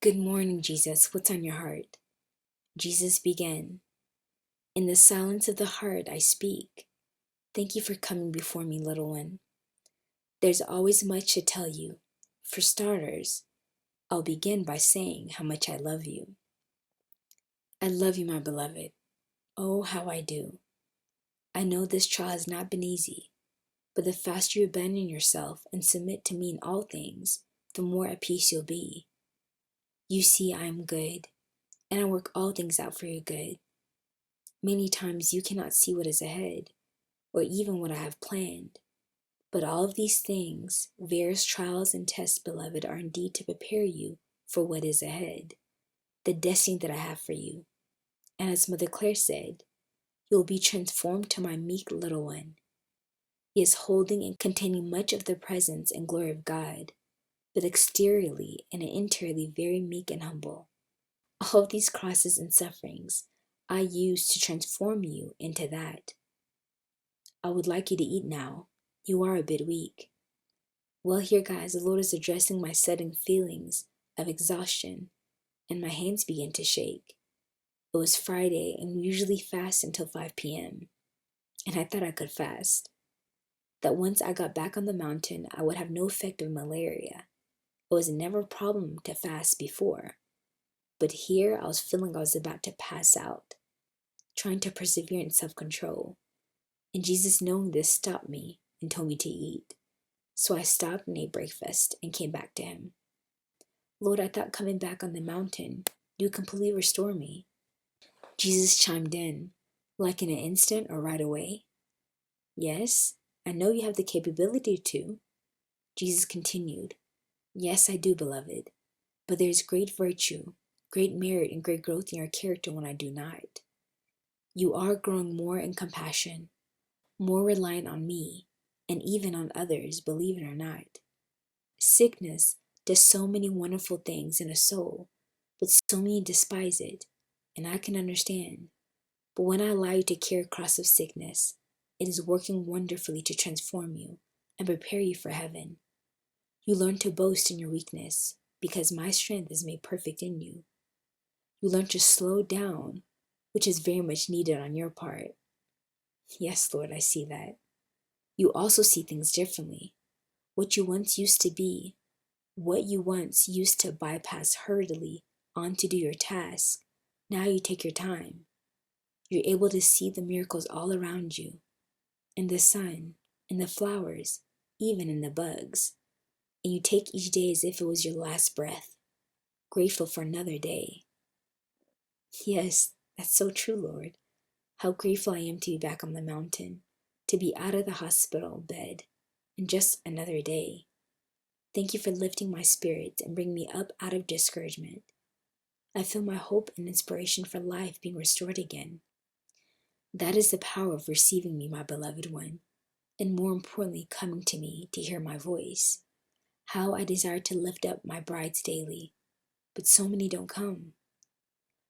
Good morning, Jesus. What's on your heart? Jesus began. In the silence of the heart, I speak. Thank you for coming before me, little one. There's always much to tell you. For starters, I'll begin by saying how much I love you. I love you, my beloved. Oh, how I do. I know this trial has not been easy, but the faster you abandon yourself and submit to me in all things, the more at peace you'll be. You see, I am good, and I work all things out for your good. Many times you cannot see what is ahead, or even what I have planned. But all of these things, various trials and tests, beloved, are indeed to prepare you for what is ahead, the destiny that I have for you. And as Mother Claire said, you will be transformed to my meek little one. He is holding and containing much of the presence and glory of God, but exteriorly and interiorly very meek and humble. All of these crosses and sufferings I use to transform you into that. I would like you to eat now. You are a bit weak. Well, here, guys, the Lord is addressing my sudden feelings of exhaustion, and my hands began to shake. It was Friday, and we usually fast until 5 p.m., and I thought I could fast. That once I got back on the mountain, I would have no effect of malaria. It was never a problem to fast before, but here I was feeling I was about to pass out, trying to persevere in self-control. And Jesus, knowing this, stopped me and told me to eat. So I stopped and ate breakfast and came back to him. Lord, I thought coming back on the mountain, you would completely restore me. Jesus chimed in, like in an instant or right away. Yes, I know you have the capability to. Jesus continued, yes, I do, beloved, but there is great virtue, great merit, and great growth in your character when I do not. You are growing more in compassion, more reliant on me, and even on others, believe it or not. Sickness does so many wonderful things in a soul, but so many despise it, and I can understand. But when I allow you to carry a cross of sickness, it is working wonderfully to transform you and prepare you for heaven. You learn to boast in your weakness, because my strength is made perfect in you. You learn to slow down, which is very much needed on your part. Yes, Lord, I see that. You also see things differently. What you once used to be, what you once used to bypass hurriedly on to do your task, now you take your time. You're able to see the miracles all around you, in the sun, in the flowers, even in the bugs. And you take each day as if it was your last breath, grateful for another day. Yes, that's so true, Lord. How grateful I am to be back on the mountain, to be out of the hospital bed, and just another day. Thank you for lifting my spirits and bringing me up out of discouragement. I feel my hope and inspiration for life being restored again. That is the power of receiving me, my beloved one, and more importantly, coming to me to hear my voice. How I desire to lift up my brides daily, but so many don't come.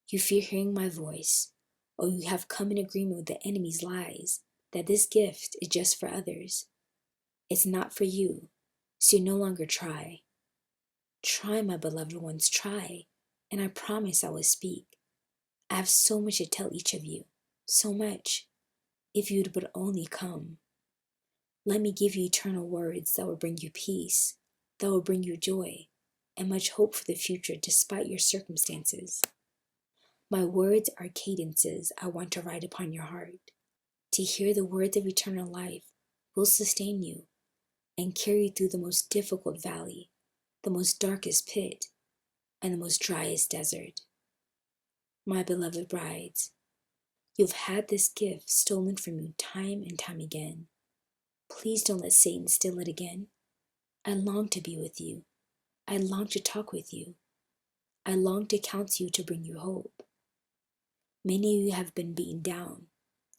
You fear hearing my voice, or you have come in agreement with the enemy's lies that this gift is just for others. It's not for you, so you no longer try. Try, my beloved ones, try, and I promise I will speak. I have so much to tell each of you, so much. If you would only come. Let me give you eternal words that will bring you peace, that will bring you joy, and much hope for the future despite your circumstances. My words are cadences I want to write upon your heart. To hear the words of eternal life will sustain you and carry you through the most difficult valley, the most darkest pit, and the most driest desert. My beloved brides, you've had this gift stolen from you time and time again. Please don't let Satan steal it again. I long to be with you. I long to talk with you. I long to counsel you to bring you hope. Many of you have been beaten down,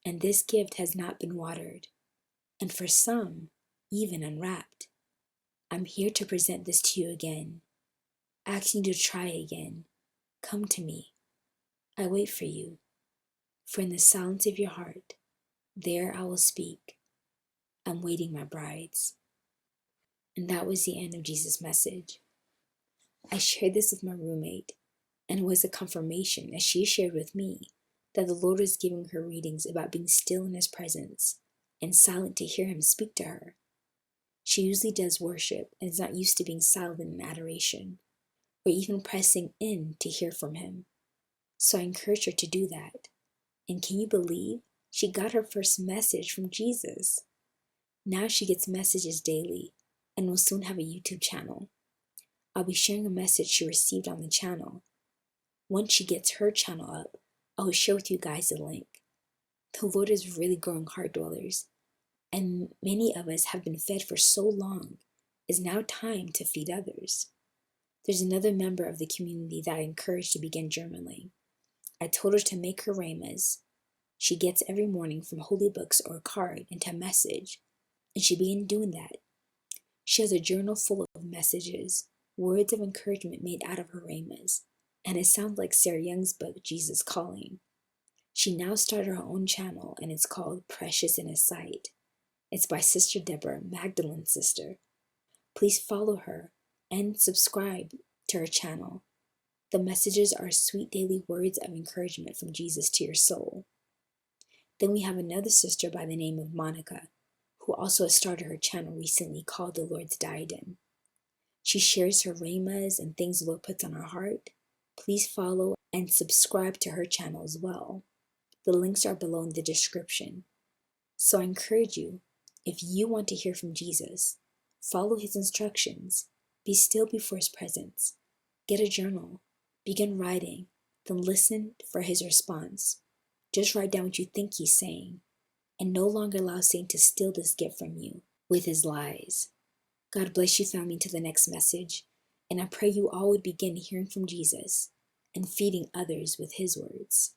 and this gift has not been watered, and for some, even unwrapped. I'm here to present this to you again, asking you to try again. Come to me. I wait for you, for in the silence of your heart, there I will speak. I'm waiting, my brides. And that was the end of Jesus' message. I shared this with my roommate, and it was a confirmation as she shared with me that the Lord was giving her readings about being still in His presence and silent to hear Him speak to her. She usually does worship and is not used to being silent in adoration, or even pressing in to hear from Him. So I encouraged her to do that. And can you believe she got her first message from Jesus? Now she gets messages daily and will soon have a YouTube channel. I'll be sharing a message she received on the channel. Once she gets her channel up, I will share with you guys the link. The Lord is really growing Heartdwellers, and many of us have been fed for so long. It's now time to feed others. There's another member of the community that I encouraged to begin journaling. I told her to make her rhemas she gets every morning from holy books or a card into a message, and she began doing that. She has a journal full of messages, words of encouragement made out of her rhemas, and it sounds like Sarah Young's book, Jesus Calling. She now started her own channel, and it's called Precious in His Sight. It's by Sister Deborah, Magdalene's sister. Please follow her and subscribe to her channel. The messages are sweet daily words of encouragement from Jesus to your soul. Then we have another sister by the name of Monica, who also has started her channel recently called The Lord's Diadem. She shares her rhemas and things the Lord puts on her heart. Please follow and subscribe to her channel as well. The links are below in the description. So I encourage you, if you want to hear from Jesus, follow His instructions, be still before His presence, get a journal, begin writing, then listen for His response. Just write down what you think He's saying, and no longer allow Satan to steal this gift from you with his lies. God bless you, family, to the next message, and I pray you all would begin hearing from Jesus and feeding others with His words.